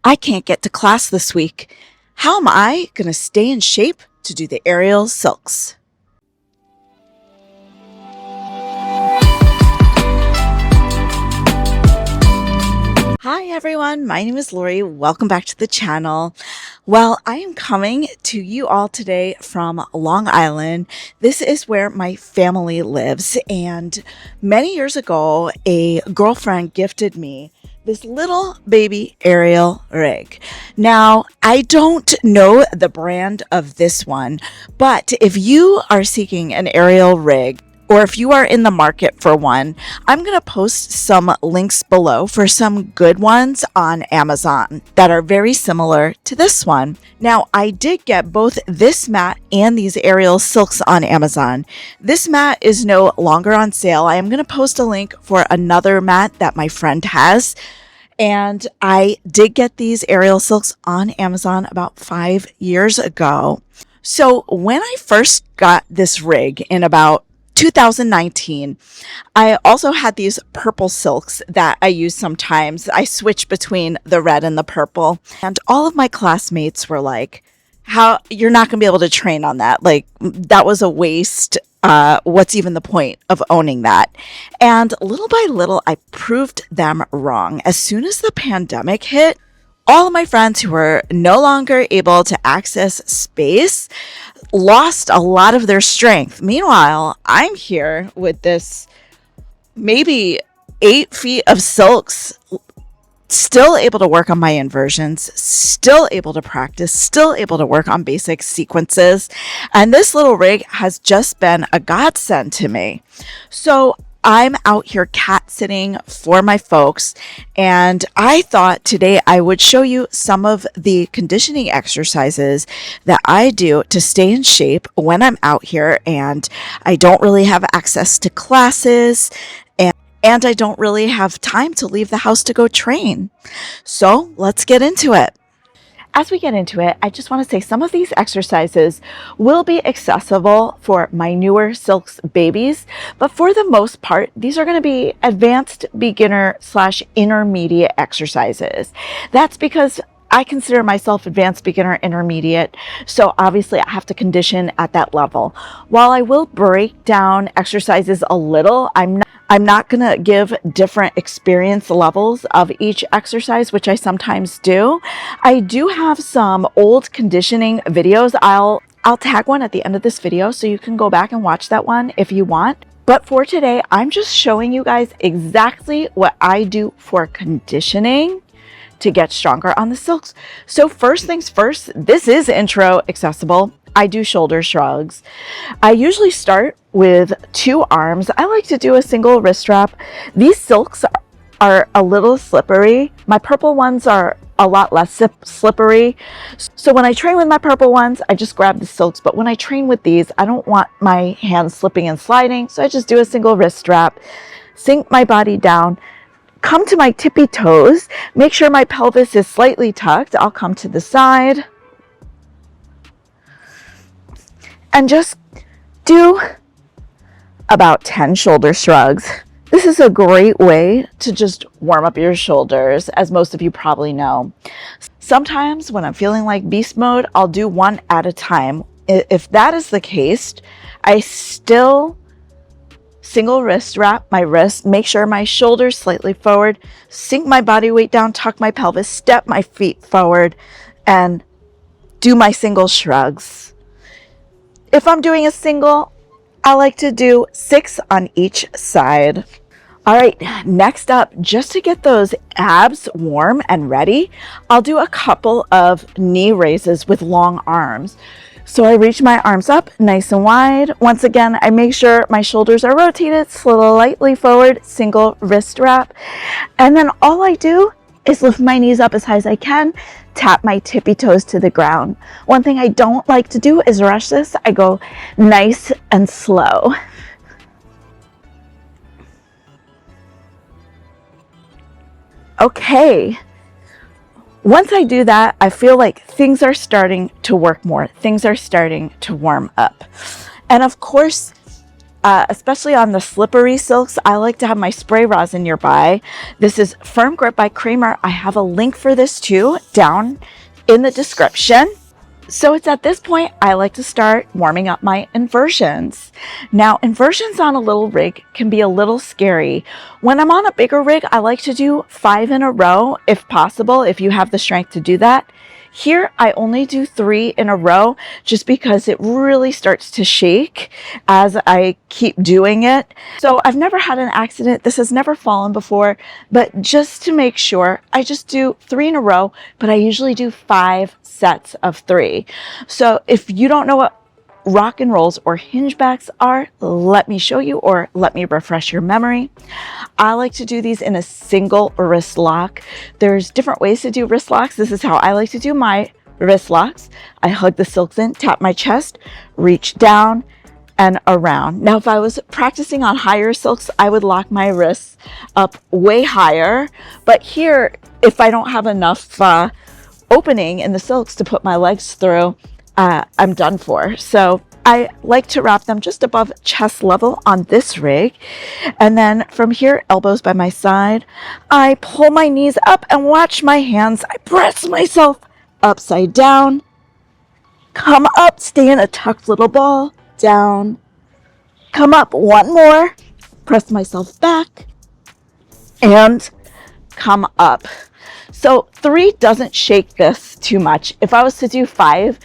I can't get to class this week. How am I going to stay in shape to do the aerial silks? Hi everyone, my name is Laurie. Welcome back to the channel. Well, I am coming to you all today from Long Island. This is where my family lives, and many years ago, a girlfriend gifted me this little baby aerial rig. Now, I don't know the brand of this one, but if you are seeking an aerial rig, or if you are in the market for one, I'm going to post some links below for some good ones on Amazon that are very similar to this one. Now, I did get both this mat and these aerial silks on Amazon. This mat is no longer on sale. I am going to post a link for another mat that my friend has. And I did get these aerial silks on Amazon about 5 years ago. So when I first got this rig in about 2019, I also had these purple silks that I use sometimes. I switch between the red and the purple, and all of my classmates were like, how you're not going to be able to train on that. Like, that was a waste. What's even the point of owning that? And little by little, I proved them wrong. As soon as the pandemic hit, all of my friends who were no longer able to access space lost a lot of their strength. Meanwhile, I'm here with this maybe 8 feet of silks, still able to work on my inversions, still able to practice, still able to work on basic sequences. And this little rig has just been a godsend to me. So I'm out here cat sitting for my folks, and I thought today I would show you some of the conditioning exercises that I do to stay in shape when I'm out here and I don't really have access to classes and I don't really have time to leave the house to go train. So let's get into it. As we get into it, I just want to say some of these exercises will be accessible for my newer silks babies, but for the most part, these are going to be advanced beginner / intermediate exercises. That's because I consider myself advanced beginner intermediate, so obviously I have to condition at that level. While I will break down exercises a little, I'm not going to give different experience levels of each exercise, which I sometimes do. I do have some old conditioning videos. I'll tag one at the end of this video so you can go back and watch that one if you want. But for today, I'm just showing you guys exactly what I do for conditioning to get stronger on the silks. So first things first, this is intro accessible. I do shoulder shrugs. I usually start with 2 arms. I like to do a single wrist wrap. These silks are a little slippery. My purple ones are a lot less slippery. So when I train with my purple ones, I just grab the silks. But when I train with these, I don't want my hands slipping and sliding. So I just do a single wrist wrap, sink my body down, come to my tippy toes, make sure my pelvis is slightly tucked. I'll come to the side and just do about 10 shoulder shrugs. This is a great way to just warm up your shoulders, as most of you probably know. Sometimes when I'm feeling like beast mode, I'll do one at a time. If that is the case, I still single wrist wrap my wrist, make sure my shoulders slightly forward, sink my body weight down, tuck my pelvis, step my feet forward, and do my single shrugs. If I'm doing a single, I like to do 6 on each side. All right, next up, just to get those abs warm and ready, I'll do a couple of knee raises with long arms. So I reach my arms up nice and wide. Once again, I make sure my shoulders are rotated slightly forward, single wrist wrap. And then all I do is lift my knees up as high as I can, tap my tippy toes to the ground. One thing I don't like to do is rush this. I go nice and slow. Okay. Once I do that, I feel like things are starting to work more. Things are starting to warm up. And of course, especially on the slippery silks, I like to have my spray rosin nearby. This is Firm Grip by Kramer. I have a link for this too down in the description. So it's at this point I like to start warming up my inversions. Now, inversions on a little rig can be a little scary. When I'm on a bigger rig, I like to do 5 in a row if possible, if you have the strength to do that. Here, I only do 3 in a row just because it really starts to shake as I keep doing it. So I've never had an accident. This has never fallen before, but just to make sure, I just do 3 in a row, but I usually do 5 sets of 3. So if you don't know what rock and rolls or hingebacks are, let me show you or let me refresh your memory. I like to do these in a single wrist lock. There's different ways to do wrist locks. This is how I like to do my wrist locks. I hug the silks in, tap my chest, reach down and around. Now, if I was practicing on higher silks, I would lock my wrists up way higher. But here, if I don't have enough opening in the silks to put my legs through, I'm done for. So I like to wrap them just above chest level on this rig. And then from here, elbows by my side, I pull my knees up and watch my hands. I press myself upside down, come up, stay in a tucked little ball, down, come up one more, press myself back, and come up. So 3 doesn't shake this too much. If I was to do 5,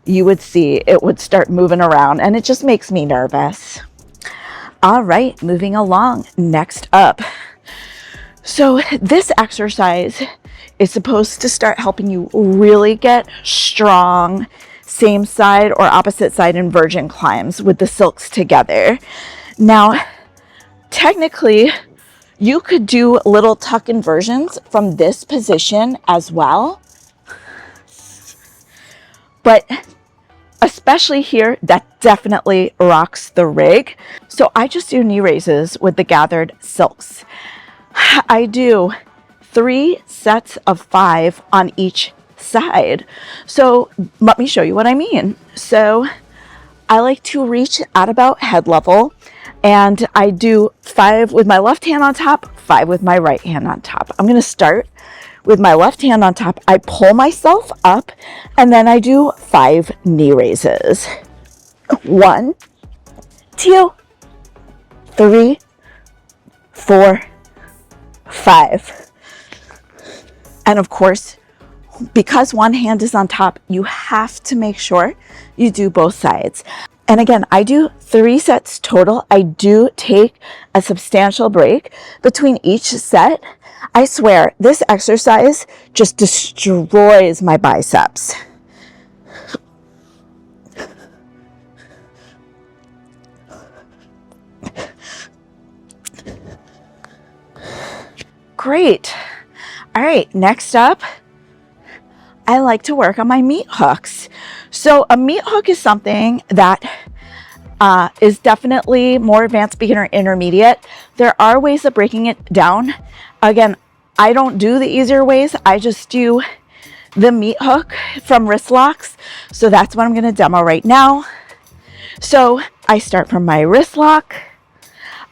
you would see it would start moving around and it just makes me nervous. All right, moving along. Next up. So this exercise is supposed to start helping you really get strong same side or opposite side inversion climbs with the silks together. Now, technically, you could do little tuck inversions from this position as well. But especially here, that definitely rocks the rig. So I just do knee raises with the gathered silks. I do 3 sets of 5 on each side. So let me show you what I mean. So I like to reach at about head level, and I do 5 with my left hand on top, 5 with my right hand on top. I'm going to start with my left hand on top. I pull myself up, and then I do 5 knee raises. 1, 2, 3, 4, 5. And of course, because one hand is on top, you have to make sure you do both sides. And again, I do 3 sets total. I do take a substantial break between each set. I swear, this exercise just destroys my biceps. Great. All right, next up, I like to work on my meat hooks. So a meat hook is something that is definitely more advanced, beginner, intermediate. There are ways of breaking it down. Again, I don't do the easier ways. I just do the meat hook from wrist locks. So that's what I'm going to demo right now. So I start from my wrist lock.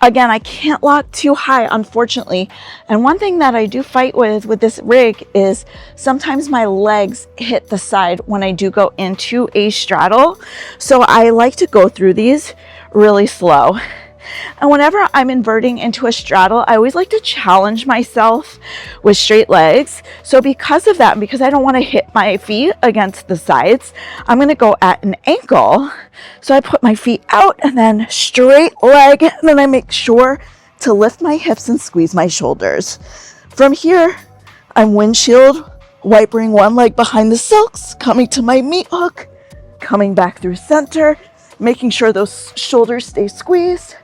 Again, I can't lock too high, unfortunately. And one thing that I do fight with this rig is sometimes my legs hit the side when I do go into a straddle. So I like to go through these really slow. And whenever I'm inverting into a straddle, I always like to challenge myself with straight legs. So because of that, and because I don't want to hit my feet against the sides, I'm going to go at an ankle. So I put my feet out and then straight leg, and then I make sure to lift my hips and squeeze my shoulders. From here, I'm windshield wipering one leg behind the silks, coming to my meat hook, coming back through center, making sure those shoulders stay squeezed.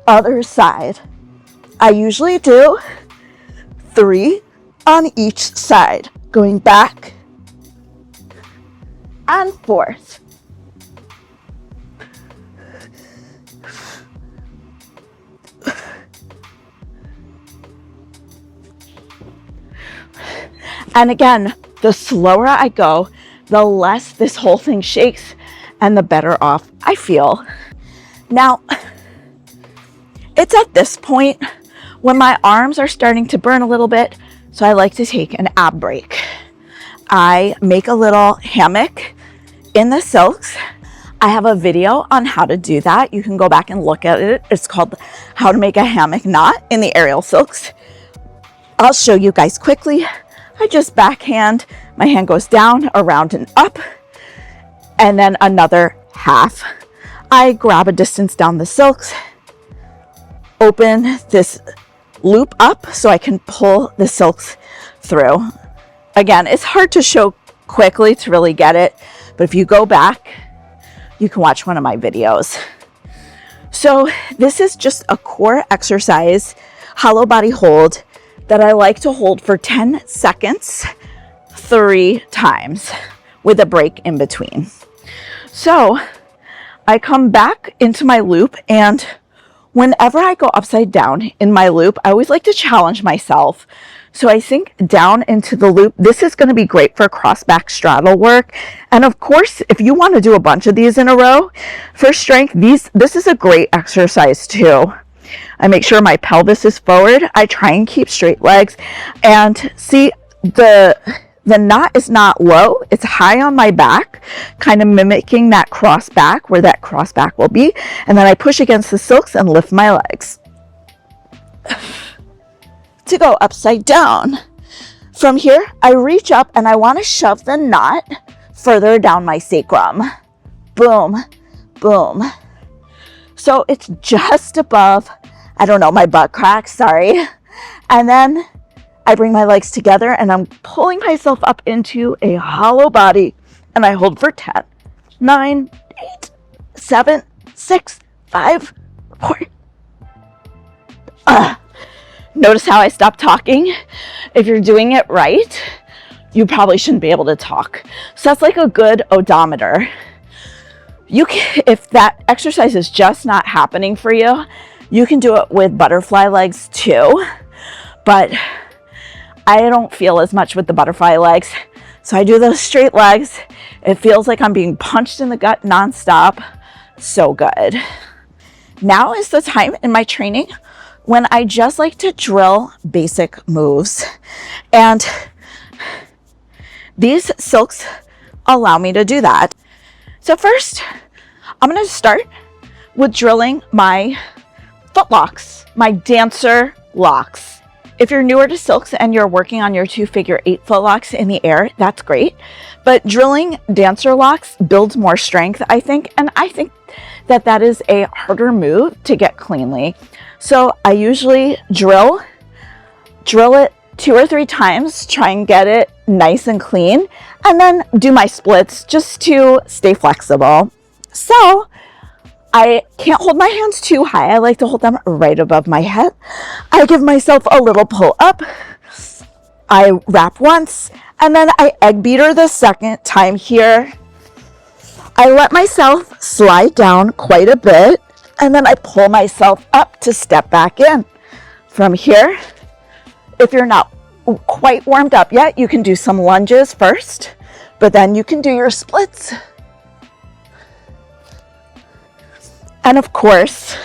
Other side. I usually do 3 on each side, going back and forth. And again, the slower I go, the less this whole thing shakes and the better off I feel. Now, It's at this point when my arms are starting to burn a little bit, so I like to take an ab break. I make a little hammock in the silks. I have a video on how to do that. You can go back and look at it. It's called How to Make a Hammock Knot in the Aerial Silks. I'll show you guys quickly. I just backhand, my hand goes down, around and up, and then another half. I grab a distance down the silks, open this loop up so I can pull the silks through. Again, it's hard to show quickly to really get it, but if you go back, you can watch one of my videos. So this is just a core exercise, hollow body hold, that I like to hold for 10 seconds, 3 times with a break in between. So I come back into my loop, and whenever I go upside down in my loop, I always like to challenge myself. So I sink down into the loop. This is going to be great for cross back straddle work. And of course, if you want to do a bunch of these in a row for strength, this is a great exercise too. I make sure my pelvis is forward. I try and keep straight legs, and see, the knot is not low, it's high on my back, kind of mimicking that cross back, where that cross back will be. And then I push against the silks and lift my legs to go upside down. From here, I reach up and I want to shove the knot further down my sacrum. Boom, boom. So it's just above, I don't know, my butt crack, sorry. And then I bring my legs together and I'm pulling myself up into a hollow body, and I hold for 10, 9, 8, 7, 6, 5, 4. Notice how I stopped talking? If you're doing it right, you probably shouldn't be able to talk. So that's like a good odometer. If that exercise is just not happening for you, you can do it with butterfly legs too, but I don't feel as much with the butterfly legs. So I do those straight legs. It feels like I'm being punched in the gut nonstop. So good. Now is the time in my training when I just like to drill basic moves. And these silks allow me to do that. So first, I'm going to start with drilling my foot locks, my dancer locks. If you're newer to silks and you're working on your 2 figure 8 foot locks in the air, that's great. But drilling dancer locks builds more strength, I think. And I think that that is a harder move to get cleanly. So I usually drill it 2 or 3 times, try and get it nice and clean, and then do my splits just to stay flexible. So I can't hold my hands too high. I like to hold them right above my head. I give myself a little pull up. I wrap once, and then I egg beater the second time here. I let myself slide down quite a bit, and then I pull myself up to step back in. From here, if you're not quite warmed up yet, you can do some lunges first, but then you can do your splits. And of course,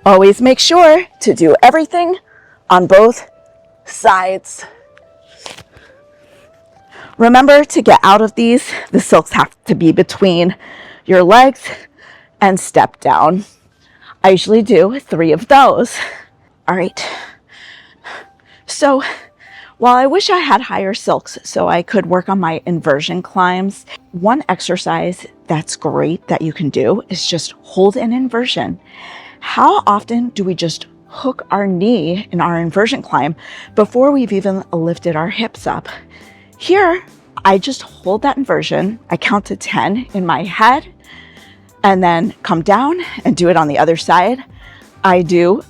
always make sure to do everything on both sides. Remember to get out of these, the silks have to be between your legs and step down. I usually do 3 of those. All right. So while I wish I had higher silks so I could work on my inversion climbs, one exercise that's great that you can do is just hold an inversion. How often do we just hook our knee in our inversion climb before we've even lifted our hips up? Here, I just hold that inversion. I count to 10 in my head and then come down and do it on the other side. I do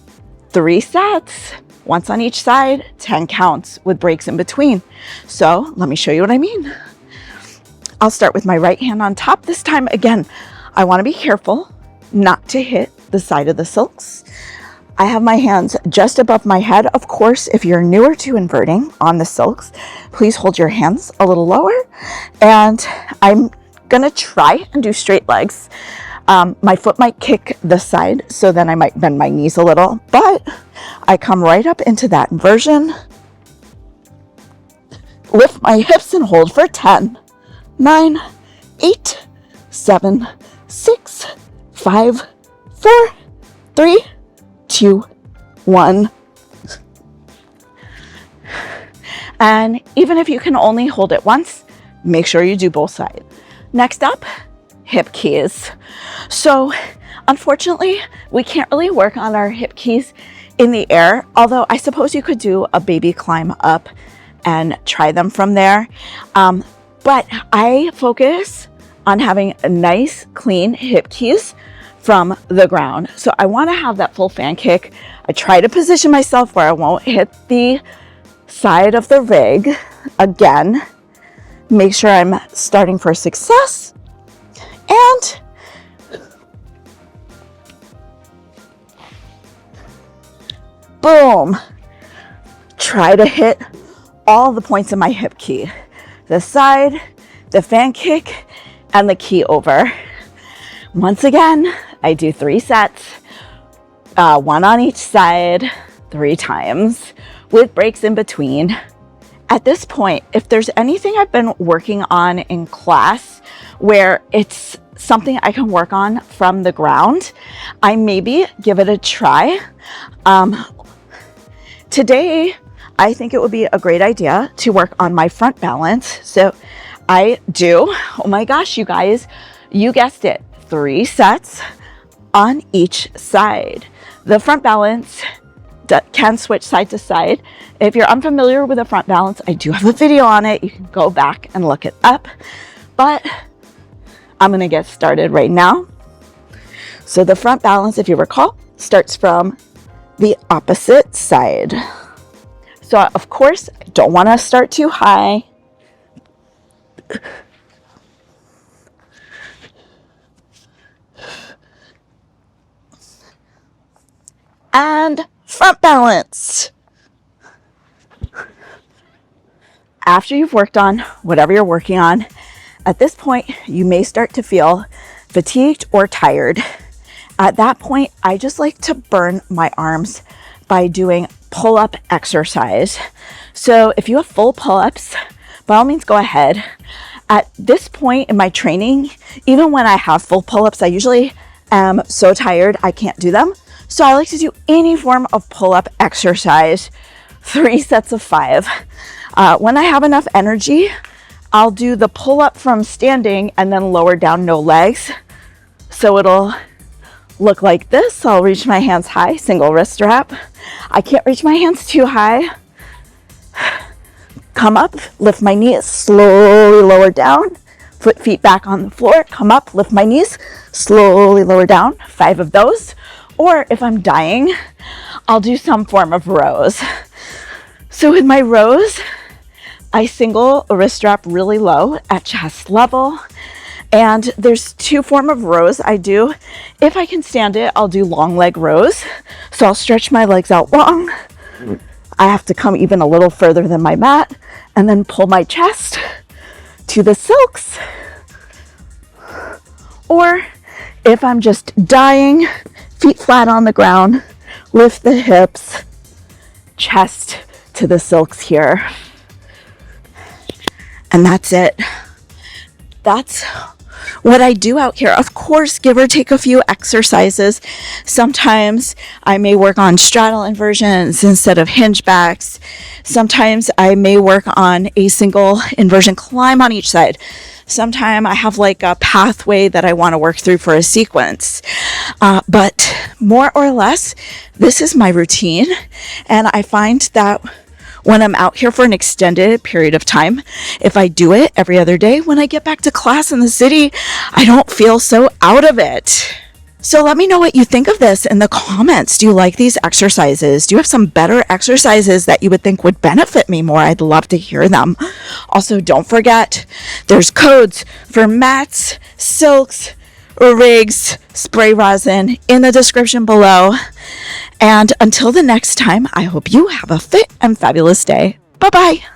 3 sets, once on each side, 10 counts with breaks in between. So let me show you what I mean. I'll start with my right hand on top. This time, again, I want to be careful not to hit the side of the silks. I have my hands just above my head. Of course, if you're newer to inverting on the silks, please hold your hands a little lower. And I'm gonna try and do straight legs. My foot might kick this side, so then I might bend my knees a little, but I come right up into that inversion, lift my hips and hold for 10, 9, 8, 7, 6, 5, 4, 3, 2, 1. And even if you can only hold it once, make sure you do both sides. Next up, hip keys. So unfortunately, we can't really work on our hip keys in the air, although I suppose you could do a baby climb up and try them from there. But I focus on having a nice, clean hip keys from the ground. So I want to have that full fan kick. I try to position myself where I won't hit the side of the rig. Again, make sure I'm starting for success. And boom. Try to hit all the points of my hip key. The side, the fan kick, and the key over. Once again, I do 3 sets, 1 on each side, 3 times, with breaks in between. At this point, if there's anything I've been working on in class where it's something I can work on from the ground, I maybe give it a try. Today, I think it would be a great idea to work on my front balance. So I do, oh my gosh, you guys, you guessed it, 3 sets on each side. The front balance can switch side to side. If you're unfamiliar with the front balance, I do have a video on it. You can go back and look it up, but I'm gonna get started right now. So the front balance, if you recall, starts from the opposite side. So of course, I don't want to start too high. And front balance. After you've worked on whatever you're working on, at this point, you may start to feel fatigued or tired. At that point, I just like to burn my arms by doing pull-up exercise. So if you have full pull-ups, by all means, go ahead. At this point in my training, even when I have full pull-ups, I usually am so tired I can't do them. So I like to do any form of pull-up exercise, 3 sets of 5. When I have enough energy, I'll do the pull-up from standing and then lower down, no legs. So it'll look like this. I'll reach my hands high, single wrist wrap. I can't reach my hands too high. Come up, lift my knees, slowly lower down. Feet back on the floor, come up, lift my knees, slowly lower down. 5 of those. Or if I'm dying, I'll do some form of rows. So with my rows, I single wrist strap really low at chest level. And there's 2 forms of rows I do. If I can stand it, I'll do long leg rows. So I'll stretch my legs out long. I have to come even a little further than my mat and then pull my chest to the silks. Or if I'm just dying, feet flat on the ground, lift the hips, chest to the silks here. And that's it. That's what I do out here. Of course, give or take a few exercises. Sometimes I may work on straddle inversions instead of hinge backs. Sometimes I may work on a single inversion climb on each side. Sometimes I have like a pathway that I want to work through for a sequence. But more or less, this is my routine. And I find that when I'm out here for an extended period of time, if I do it every other day, when I get back to class in the city, I don't feel so out of it. So let me know what you think of this in the comments. Do you like these exercises? Do you have some better exercises that you would think would benefit me more? I'd love to hear them. Also, don't forget, there's codes for mats, silks, rigs, spray rosin in the description below. And until the next time, I hope you have a fit and fabulous day. Bye-bye.